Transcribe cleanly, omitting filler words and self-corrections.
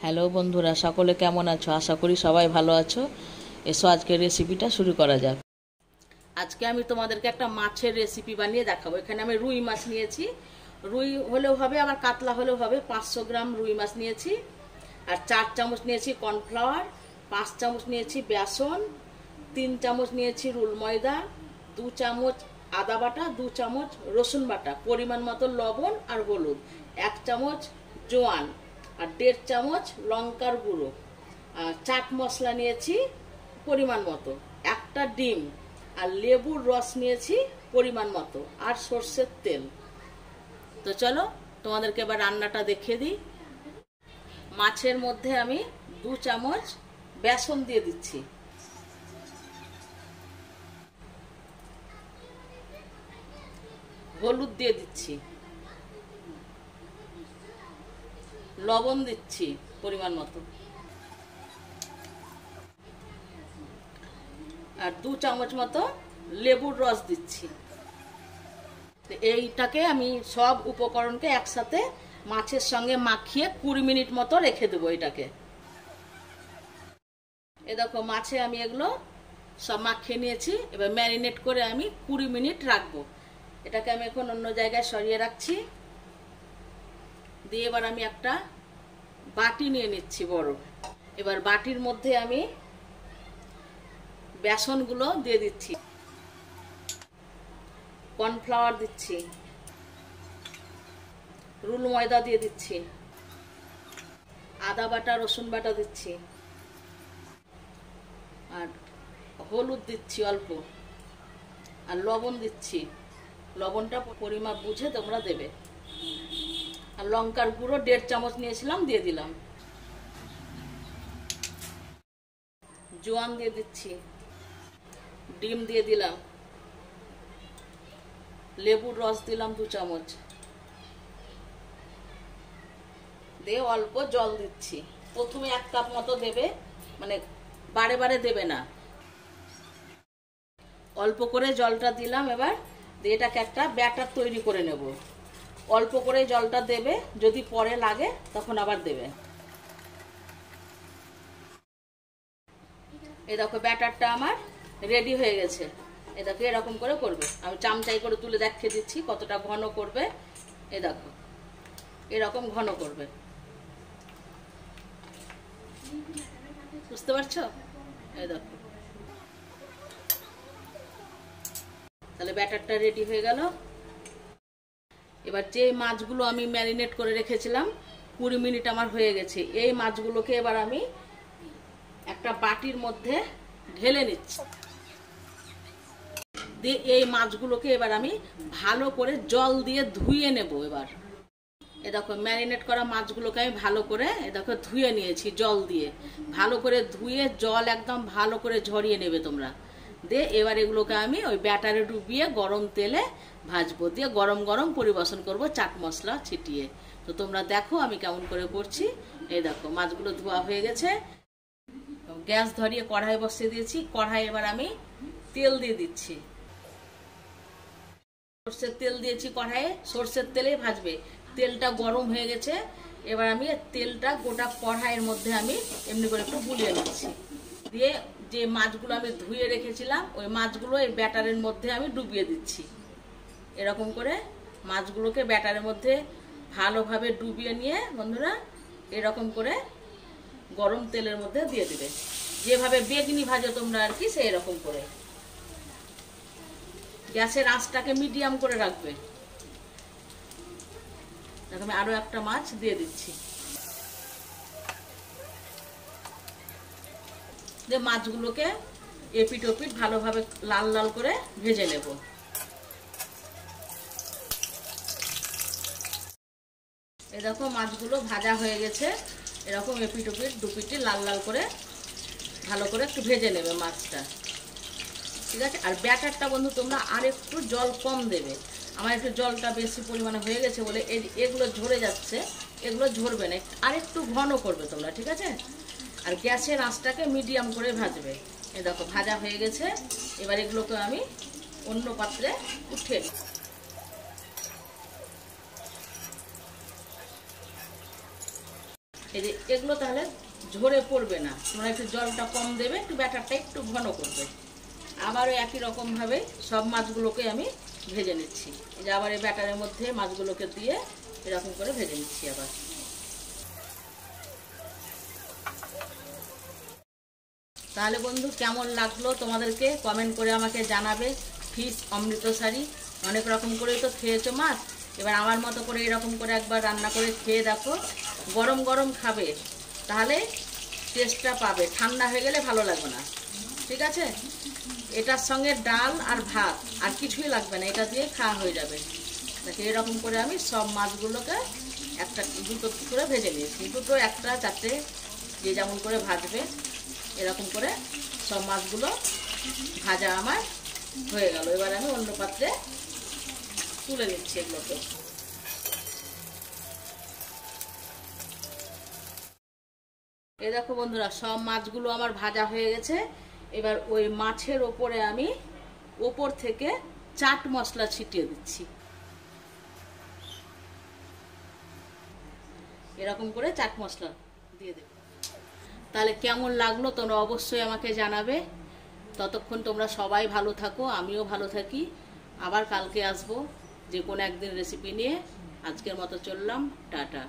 Hello বন্ধুরা, সকলে কেমন আছো? আশা করি সবাই ভালো আছো। এসো আজকের রেসিপিটা শুরু করা যাক। আজকে আমি তোমাদেরকে একটা মাছের রেসিপি বানিয়ে দেখাবো। এখানে আমি রুই মাছ নিয়েছি, রুই হলেও হবে আবার কাতলা হলেও হবে। 500 গ্রাম রুই মাছ নিয়েছি, আর 4 চামচ নিয়েছি কর্নফ্লাওয়ার, 5 চামচ নিয়েছি বেসন, 3 চামচ নিয়েছি রুল ময়দা, 2 চামচ আদা বাটা, 2 চামচ রসুন বাটা, পরিমাণ মতো লবণ আর হলুদ, 1 চামচ জোয়ান, আর 1.5 চামচ লঙ্কার গুঁড়ো, আর চাট মশলা নিয়েছি পরিমাণ মতো, একটা ডিম, আর লেবুর রস নিয়েছি পরিমাণ মতো, আর সর্ষের তেল। তো চলো তোমাদেরকে এবার রান্নাটা দেখিয়ে দিই। মাছের মধ্যে আমি 2 চামচ বেসন দিয়ে দিচ্ছি, হলুদ দিয়ে দিচ্ছি, লবণ দিচ্ছি পরিমাণ মতো, আর 2 চামচ মতো লেবুর রস দিচ্ছি। এইটাকে আমি সব উপকরণকে একসাথে মাছের সঙ্গে মাখিয়ে 20 মিনিট মতো রেখে দেবো এটাকে। এ দেখো মাছে আমি এগুলো সব মাখিয়ে নিয়েছি। এবার ম্যারিনেট করে আমি 20 মিনিট রাখবো। এটাকে আমি এখন অন্য জায়গায় সরিয়ে রাখছি। দিয়ে এবার আমি একটা বাটি নিয়ে নিচ্ছি বড়। এবার বাটির মধ্যে আমি বেসনগুলো দিয়ে দিচ্ছি, কর্নফ্লাওয়ার দিচ্ছি, রুল ময়দা দিয়ে দিচ্ছি, আদা বাটা রসুন বাটা দিচ্ছি, আর হলুদ দিচ্ছি অল্প, আর লবণ দিচ্ছি। লবণটা পরিমাপ বুঝে তোমরা দেবে। আর লঙ্কার গুঁড়ো 1.5 চামচ নিয়েছিলাম, দিয়ে দিলাম। জোয়ান দিয়ে দিচ্ছি, ডিম দিয়ে দিলাম, লেবুর রস দিলাম 2 চামচ, দিয়ে অল্প জল দিচ্ছি। প্রথমে 1 কাপ মতো দেবে, মানে বারে বারে দেবে না, অল্প করে জলটা দিলাম। এবার এটাকে একটা ব্যাটার তৈরি করে নেব। অল্প করে জলটা দেবে, যদি পরে লাগে তখন আবার দেবে। এই দেখো ব্যাটারটা আমার রেডি হয়ে গেছে। এই দেখো এরকম করে করবে। আমি চামচাই করে তুলে দেখিয়ে দিচ্ছি কতটা ঘন করবে। এই দেখো এরকম ঘন করবে, বুঝতে পারছো? এই দেখো, তাহলে ব্যাটারটা রেডি হয়ে গেল। এবার যে মাছগুলো আমি ম্যারিনেট করে রেখেছিলাম 20 মিনিট আমার হয়ে গেছে, এই মাছগুলোকে এবার আমি একটা বাটির মধ্যে ঢেলে নিচ্ছি। দিয়ে এই মাছগুলোকে এবার আমি ভালো করে জল দিয়ে ধুয়ে নেব। এবার এ দেখো ম্যারিনেট করা মাছগুলোকে আমি ভালো করে এ দেখো ধুয়ে নিয়েছি জল দিয়ে। ভালো করে ধুয়ে জল একদম ভালো করে ঝরিয়ে নেবে তোমরা। দিয়ে এবার এগুলোকে আমি ওই ব্যাটারে ডুবিয়ে গরম তেলে ভাজবো, দিয়ে গরম গরম পরিবেশন করব চাট মশলা ছিটিয়ে। তো তোমরা দেখো আমি কেমন করে করছি। এই দেখো মাছগুলো ধোয়া হয়ে গেছে। গ্যাস ধরিয়ে কড়াই বসিয়ে দিয়েছি। কড়াই এবার আমি তেল দিয়ে দিচ্ছি, সর্ষের তেল দিয়েছি কড়াইয়ে। সর্ষের তেলেই ভাজবে। তেলটা গরম হয়ে গেছে। এবার আমি তেলটা গোটা কড়াইয়ের মধ্যে আমি এমনি করে একটু বুলিয়ে নিচ্ছি। দিয়ে যে মাছগুলো আমি ধুয়ে রেখেছিলাম ওই মাছগুলো এই ব্যাটারের মধ্যে আমি ডুবিয়ে দিচ্ছি। এরকম করে মাছগুলোকে ব্যাটারের মধ্যে ভালোভাবে ডুবিয়ে নিয়ে বন্ধুরা এরকম করে গরম তেলের মধ্যে দিয়ে দিবে, যেভাবে বেগনি ভাজো তোমরা আর কি, সেই রকম করে। গ্যাসের আঁচটাকে মিডিয়াম করে রাখবে। আমি আরো একটা মাছ দিয়ে দিচ্ছি। যে মাছগুলোকে এপিট ওপিট ভালোভাবে লাল লাল করে ভেজে নেব। এই দেখো মাছগুলো ভাজা হয়ে গেছে। এরকম এপিট ওপিট দুপিটি লাল লাল করে ভালো করে একটু ভেজে নেবে মাছটা, ঠিক আছে? আর ব্যাটারটা বন্ধু তোমরা আর একটু জল কম দেবে। আমার একটু জলটা বেশি পরিমাণে হয়ে গেছে বলে এগুলো ঝরে যাচ্ছে, এগুলো ঝরবে না, আর একটু ঘন করবে তোমরা, ঠিক আছে? আর গ্যাসের আঁচটাকে মিডিয়াম করে ভাজবে। এই দেখো ভাজা হয়ে গেছে। এবার এগুলোকে আমি অন্য পাত্রে উঠিয়ে নিই। এই যে এগুলো তাহলে ঝরে পড়বে না, তোমরা একটু জলটা কম দেবে, একটু ব্যাটারটা একটু ঘন করবে। আবারও একই রকমভাবে সব মাছগুলোকে আমি ভেজে নিচ্ছি। এই যে আবার এই ব্যাটারের মধ্যে মাছগুলোকে দিয়ে এরকম করে ভেজে নিচ্ছি। আবার তাহলে বন্ধু কেমন লাগলো তোমাদেরকে কমেন্ট করে আমাকে জানাবে। ফিশ অমৃতসারি অনেক রকম করেই তো খেয়েছো মাছ, এবার আমার মতো করে এরকম করে একবার রান্না করে খেয়ে দেখো। গরম গরম খাবে, তাহলে টেস্টটা পাবে, ঠান্ডা হয়ে গেলে ভালো লাগবে না। ঠিক আছে, এটার সঙ্গে ডাল আর ভাত আর কিছুই লাগবে না, এটা দিয়ে খাওয়া হয়ে যাবে। দেখো এরকম করে আমি সব মাছগুলোকে একটা দুটো করে ভেজে নিয়েছি, দুটো একটা চারটে যে যেমন করে ভাজবে। এরকম করে সব মাছগুলো ভাজা আমার হয়ে গেল। এবার আমি অন্য পাত্রে তুলে নিচ্ছি এগুলোকে। এই দেখো বন্ধুরা, সব মাছগুলো আমার ভাজা হয়ে গেছে। এবার ওই মাছের ওপরে আমি ওপর থেকে চাট মশলা ছিটিয়ে দিচ্ছি। এরকম করে চাট মশলা দিয়ে দেব। তাহলে কেমন লাগলো তোমরা অবশ্যই আমাকে জানাবে। ততক্ষণ তোমরা সবাই ভালো থাকো, আমিও ভালো থাকি। আবার কালকে আসবো যে কোনো একদিন রেসিপি নিয়ে। আজকের মতো চললাম, টাটা।